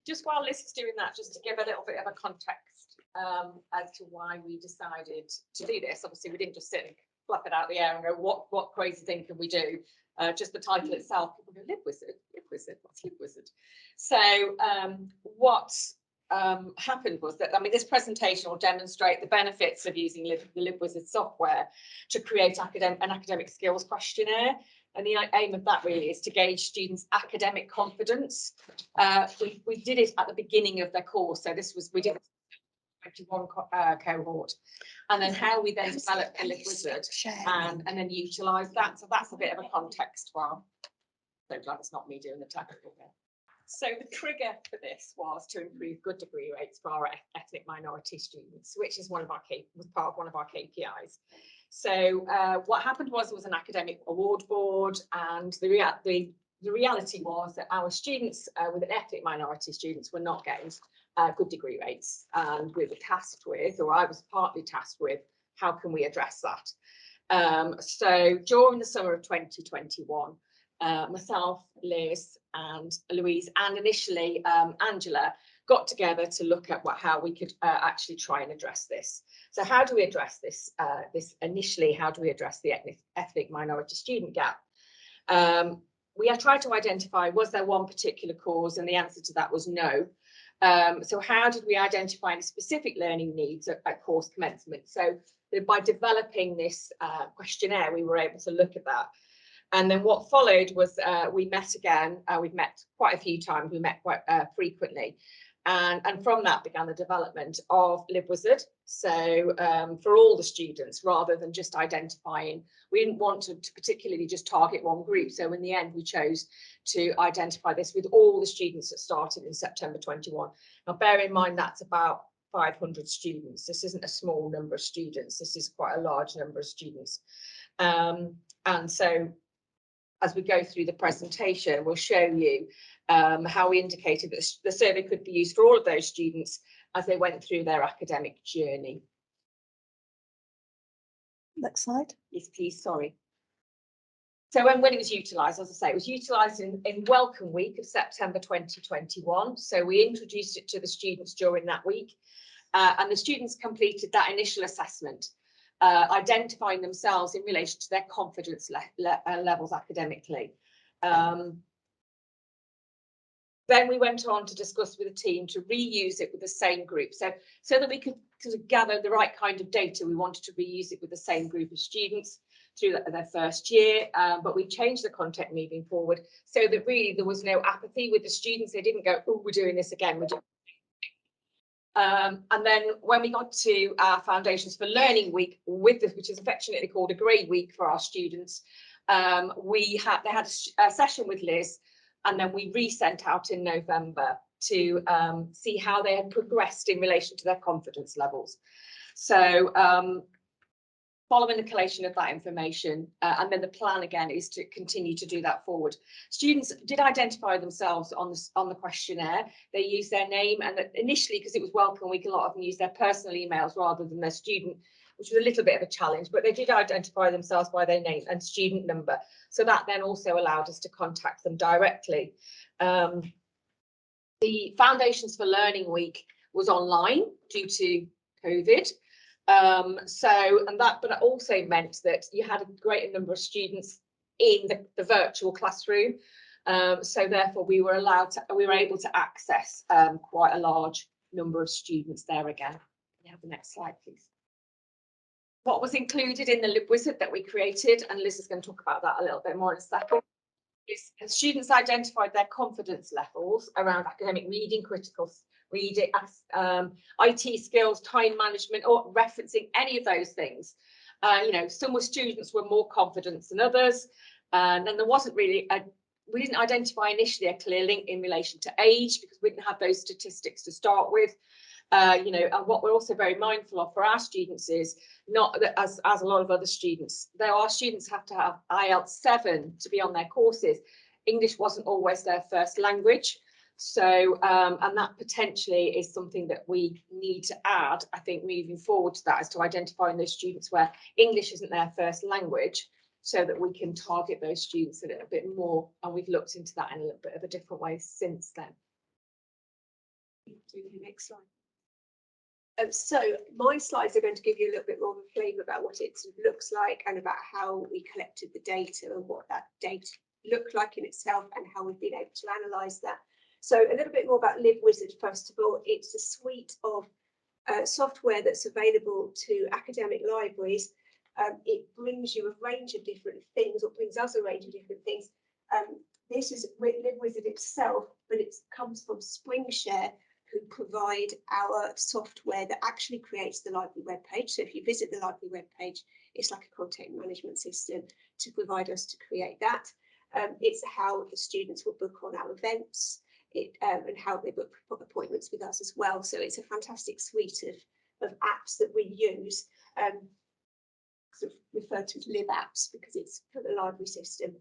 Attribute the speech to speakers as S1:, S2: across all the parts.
S1: just while Liz is doing that, just to give a little bit of a context as to why we decided to do this. Obviously, we didn't just sit and flap it out the air and go, what crazy thing can we do? Just the title itself, people go, LibWizard, what's LibWizard? So what happened was that, I mean, this presentation will demonstrate the benefits of using the LibWizard software to create an academic skills questionnaire. And the aim of that really is to gauge students' academic confidence. We did it at the beginning of their course. So we did 21 cohort. And then how we then developed the LibWizard and then utilise that. So that's a bit of a context while. So glad it's not me doing the technical bit. So the trigger for this was to improve good degree rates for our ethnic minority students, which is was part of one of our KPIs. So what happened was there was an academic award board, and the reality was that our students with an ethnic minority students were not getting good degree rates, and we were tasked with, or I was partly tasked with, how can we address that? So during the summer of 2021, myself, Liz and Louise, and initially Angela, got together to look at how we could actually try and address this. So how do we address this? How do we address the ethnic minority student gap? We have tried to identify, was there one particular cause? And the answer to that was no. So how did we identify any specific learning needs at course commencement? So by developing this questionnaire, we were able to look at that. And then what followed was we met again. We've met quite a few times. We met quite frequently. And from that began the development of LibWizard. So for all the students, rather than just identifying, we didn't want to particularly just target one group. So in the end, we chose to identify this with all the students that started in September 21. Now, bear in mind, that's about 500 students. This isn't a small number of students. This is quite a large number of students. And so as we go through the presentation, we'll show you how we indicated that the survey could be used for all of those students as they went through their academic journey.
S2: Next slide.
S1: Yes, please, sorry. So when it was utilised, as I say, it was utilised in Welcome Week of September 2021. So we introduced it to the students during that week, and the students completed that initial assessment, identifying themselves in relation to their confidence levels academically. Then we went on to discuss with the team to reuse it with the same group. So that we could sort of gather the right kind of data, we wanted to reuse it with the same group of students through their first year, but we changed the content moving forward so that really there was no apathy with the students. They didn't go, oh, we're doing this again. And then when we got to our Foundations for Learning Week, which is affectionately called a grade week for our students, they had a session with Liz, and then we resent out in November to see how they had progressed in relation to their confidence levels. So following the collation of that information, and then the plan again is to continue to do that forward. Students did identify themselves on the questionnaire. They used their name, and initially, because it was Welcome Week, a lot of them used their personal emails rather than their student, which was a little bit of a challenge, but they did identify themselves by their name and student number. So that then also allowed us to contact them directly. The Foundations for Learning Week was online due to COVID. But it also meant that you had a greater number of students in the virtual classroom. So therefore we were able to access quite a large number of students there again. Can you have the next slide, please? What was included in the LibWizard that we created, and Liz is going to talk about that a little bit more in a second, is students identified their confidence levels around academic reading, critical reading, IT skills, time management, or referencing any of those things. Some students were more confident than others, and then there wasn't really we didn't identify initially a clear link in relation to age because we didn't have those statistics to start with. And what we're also very mindful of for our students is not that as a lot of other students, our students have to have IELTS 7 to be on their courses. English wasn't always their first language. So, and that potentially is something that we need to add, I think, moving forward to that, as to identifying those students where English isn't their first language, so that we can target those students a little bit more. And we've looked into that in a little bit of a different way since then.
S2: Do the next slide. So my slides are going to give you a little bit more of a flavour about what it looks like and about how we collected the data and what that data looked like in itself and how we've been able to analyse that. So a little bit more about LibWizard first of all. It's a suite of software that's available to academic libraries. It brings you a range of different things, or brings us a range of different things. This is LibWizard itself, but it comes from SpringShare, who provide our software that actually creates the library webpage. So if you visit the library webpage, it's like a content management system to provide us to create that. It's how the students will book on our events, and how they book appointments with us as well. So it's a fantastic suite of apps that we use, sort of referred to as Lib apps because it's for the library system.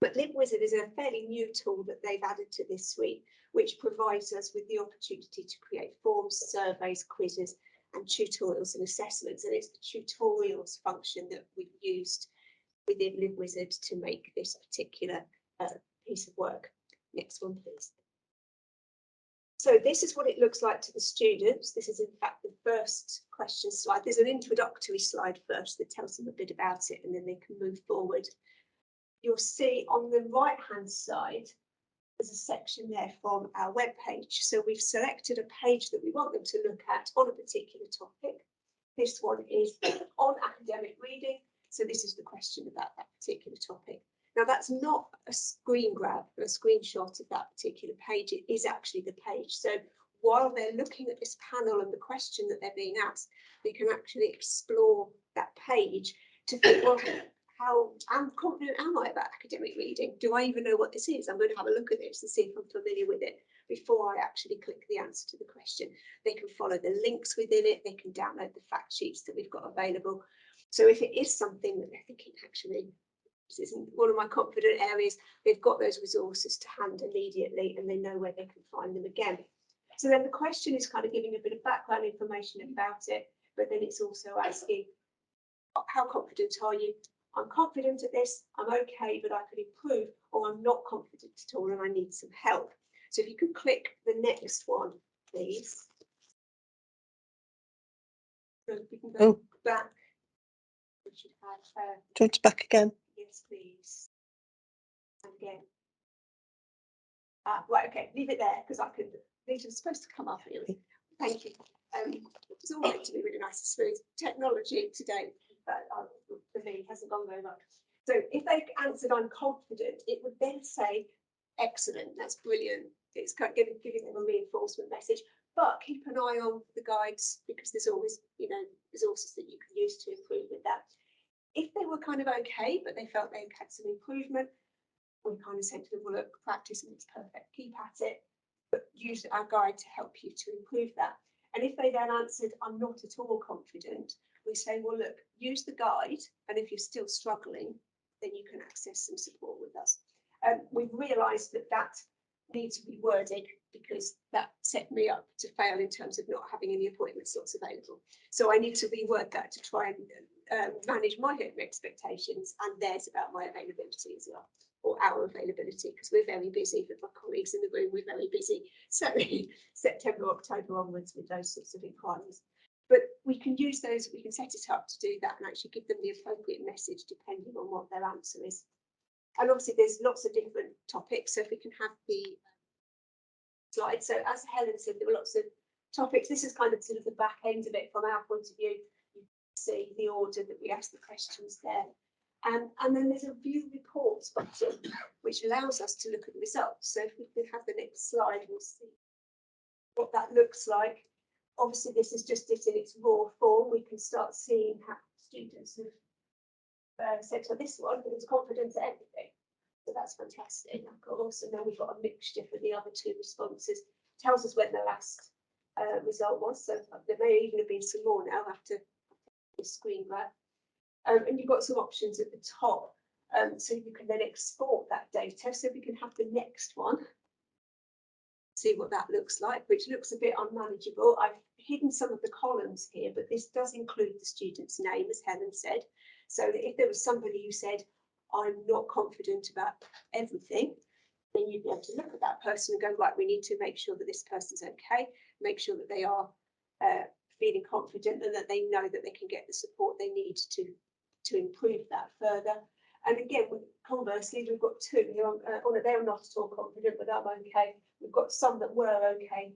S2: But LibWizard is a fairly new tool that they've added to this suite, which provides us with the opportunity to create forms, surveys, quizzes, and tutorials and assessments. And it's the tutorials function that we've used within LibWizard to make this particular piece of work. Next one, please. So this is what it looks like to the students. This is in fact the first question slide. There's an introductory slide first that tells them a bit about it, and then they can move forward. You'll see on the right-hand side, there's a section there from our web page. So we've selected a page that we want them to look at on a particular topic. This one is on academic reading. So this is the question about that particular topic. Now that's not a screen grab or a screenshot of that particular page. It is actually the page. So while they're looking at this panel and the question that they're being asked, they can actually explore that page to think, well, how confident am I about academic reading? Do I even know what this is? I'm going to have a look at this and see if I'm familiar with it before I actually click the answer to the question. They can follow the links within it. They can download the fact sheets that we've got available. So if it is something that they're thinking, actually, this isn't one of my confident areas, they've got those resources to hand immediately and they know where they can find them again. So then the question is kind of giving a bit of background information about it, but then it's also asking, how confident are you? I'm confident at this, I'm okay, but I could improve, or I'm not confident at all and I need some help. So if you could click the next one, please. So we can go back. We should have,
S3: do you want to back again?
S2: yes, please. And again. Right, okay, leave it there because I could. These are supposed to come up really. Thank you. It's all meant to be really nice and smooth. Technology today, but for me, hasn't gone very much. So if they answered I'm confident, it would then say, excellent, that's brilliant. It's kind of giving them a reinforcement message. But keep an eye on the guides because there's always, resources that you can use to improve with that. If they were kind of okay, but they felt they had some improvement, we kind of said to them, well, look, practice makes perfect, keep at it, but use our guide to help you to improve that. And if they then answered, I'm not at all confident, we say, well, look, use the guide, and if you're still struggling, then you can access some support with us. We've realised that that needs rewording because that set me up to fail in terms of not having any appointment slots available. So I need to reword that to try and manage my own expectations and theirs about my availability as well, or our availability, because we're very busy with my colleagues in the room, we're very busy. So September, October onwards with those sorts of inquiries. But we can use those, we can set it up to do that and actually give them the appropriate message depending on what their answer is. And obviously there's lots of different topics, so if we can have the slide. So as Helen said, there were lots of topics. This is kind of sort of the back end of it from our point of view. You can see the order that we ask the questions there. And then there's a view reports button, which allows us to look at the results. So if we could have the next slide, we'll see what that looks like. Obviously, this is just it in its raw form. We can start seeing how students have said, so this one is confident at everything. So that's fantastic, of course. And then we've got a mixture for the other two responses. Tells us when the last result was. So there may even have been some more now after the screen grab. And you've got some options at the top. So you can then export that data. So we can have the next one. See what that looks like, which looks a bit unmanageable. I've hidden some of the columns here, but this does include the student's name, as Helen said. So that if there was somebody who said, I'm not confident about everything, then you'd be able to look at that person and go, right, we need to make sure that this person's okay, make sure that they are feeling confident and that they know that they can get the support they need to improve that further. And again, conversely, we've got two who are they're not at all confident, but I'm okay. We've got some that were okay,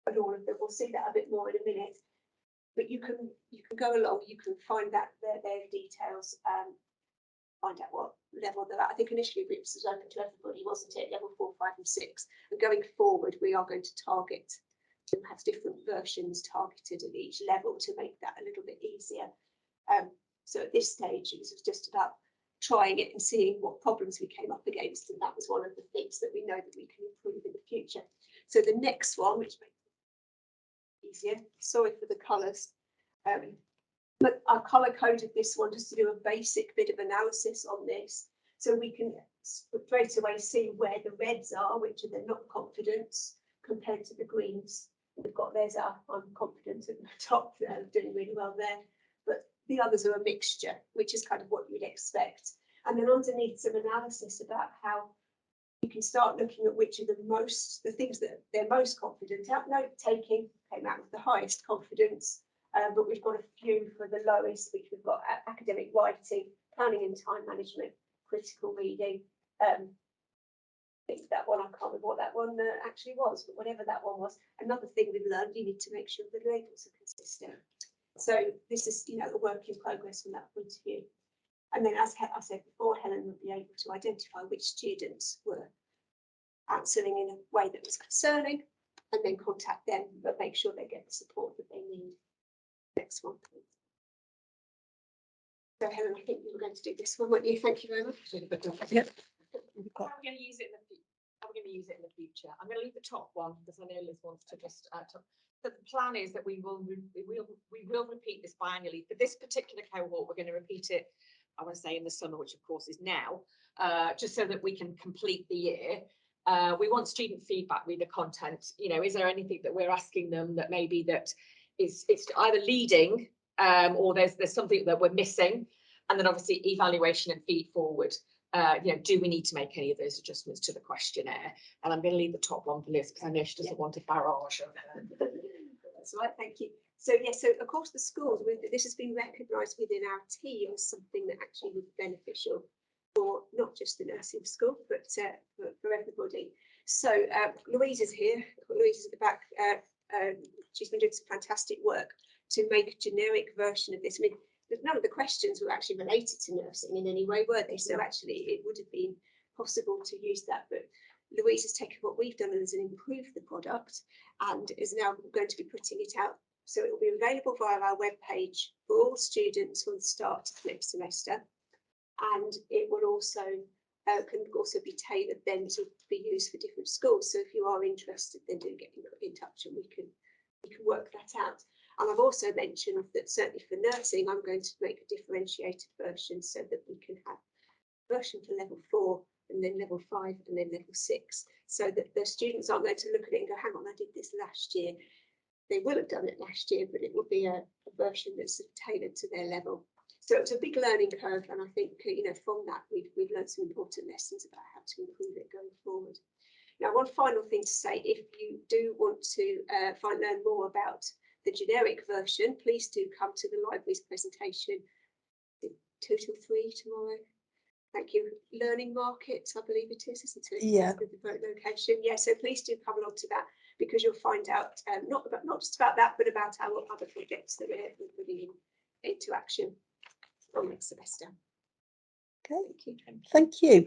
S2: but all of them. We'll see that a bit more in a minute. But you can go along, you can find that their details, find out what level they're at. I think initially RIPS was open to everybody, wasn't it? Level 4, 5 and 6. And going forward, we are going to target to have different versions targeted at each level to make that a little bit easier. So at this stage, it was just about trying it and seeing what problems we came up against. And that was one of the things that we know that we can improve in the future. So the next one, which makes it easier, sorry for the colours. But I colour coded this one just to do a basic bit of analysis on this. So we can straight away see where the reds are, which are the not confidence, compared to the greens. We've got there's our I'm confident at the top, doing really well there. But the others are a mixture, which is kind of what you'd expect. And then underneath some analysis about how you can start looking at which are the things that they're most confident at. Note taking came out with the highest confidence, but we've got a few for the lowest, which we've got academic writing, planning and time management, critical reading. I think that one, I can't remember what that one actually was, but whatever that one was. Another thing we've learned, you need to make sure the labels are consistent. So this is, a work in progress from that point of view. And then, as I said before, Helen would be able to identify which students were answering in a way that was concerning, and then contact them, but make sure they get the support that they need. Next one, please. So, Helen, I think you were going to do this one, weren't you? Thank you very much.
S1: Yep. How are we going to use it in the future? How are we going to use it in the future? I'm going to leave the top one because I know Liz wants to just the plan is that we will repeat this biannually. For this particular cohort, we're going to repeat it, I want to say in the summer, which of course is now, just so that we can complete the year. We want student feedback with the content. Is there anything that we're asking them that maybe that it's either leading or there's something that we're missing, and then obviously evaluation and feed forward. Do we need to make any of those adjustments to the questionnaire? And I'm going to leave the top one for Liz because I know she doesn't want a barrage of
S2: That's right, thank you. So so of course the schools, this has been recognised within our team as something that actually would be beneficial for not just the nursing school, but for everybody. So Louise is here. Louise is at the back. She's been doing some fantastic work to make a generic version of this. I mean, none of the questions were actually related to nursing in any way, were they? So actually it would have been possible to use that. But Louise has taken what we've done and improved the product and is now going to be putting it out. So it will be available via our webpage for all students from the start of next semester. And it will also can also be tailored then to be used for different schools. So if you are interested, then do get in touch and we can work that out. And I've also mentioned that certainly for nursing, I'm going to make a differentiated version so that we can have a version for level 4 and then level 5 and then level 6, so that the students aren't going to look at it and go, hang on, I did this last year. They will have done it last year, but it will be a version that's tailored to their level. So it's a big learning curve, and I think from that we've learned some important lessons about how to improve it going forward. Now, one final thing to say: if you do want to learn more about the generic version, please do come to the LibWizard presentation 2 till 3 tomorrow. Thank you. Learning Market, I believe it is, isn't it?
S3: Yeah.
S2: The location. Yeah. So please do come along to that, because you'll find out not just about that, but about our other projects that we're putting into action from next semester.
S3: Okay.
S2: Thank you.
S3: Thank you.